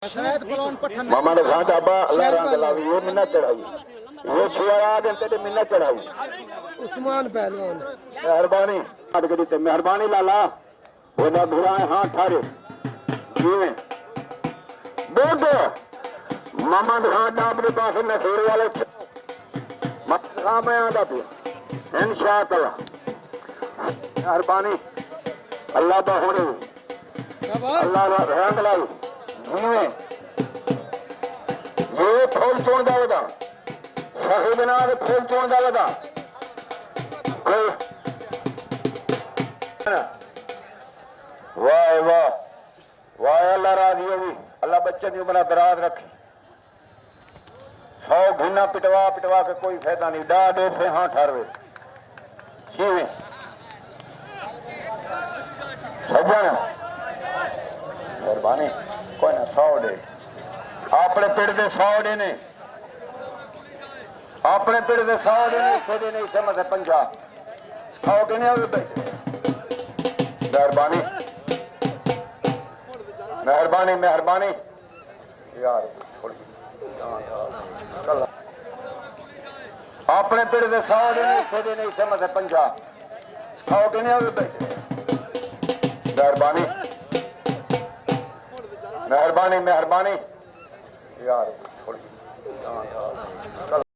मामा ने कहा डाबा अल्लाह रंग ये मिन्नत चढ़ाई, ये छुआ आगे तेरे मिन्नत चढ़ाई। उस्मान पहलवान मेहरबानी मेहरबानी लाला ओदा बुरा है। हाँ ठारे जिवें दूध मामा ने कहा डाब के पास नसूर वाले मैं आदा पिया इंशाअल्लाह। मेहरबानी अल्लाह का होने अल्लाह रंग लाई जिवें ये फूल चुन जाएगा शहीद ना फूल चुन जाएगा वाह वाह वाह अल्लाह राजी होगी। अल्लाह बच्चे की उम्र दराज रखे। 100 घिना पिटवा पिटवा के कोई फायदा नहीं। डा दे से हाँ ठहरवे छीवे सज्जन मेहरबानी कोई ना 100 दे अपने पिंड के 100 दे ने अपने पिंड के 100 दे ने इसे दे नहीं समझ 50 100 देने मेहरबानी मेहरबानी मेहरबानी यार अपने पिंड के 100 देने इसे दे नहीं समझ 50 100 देने मेहरबानी मेहरबानी मेहरबानी यार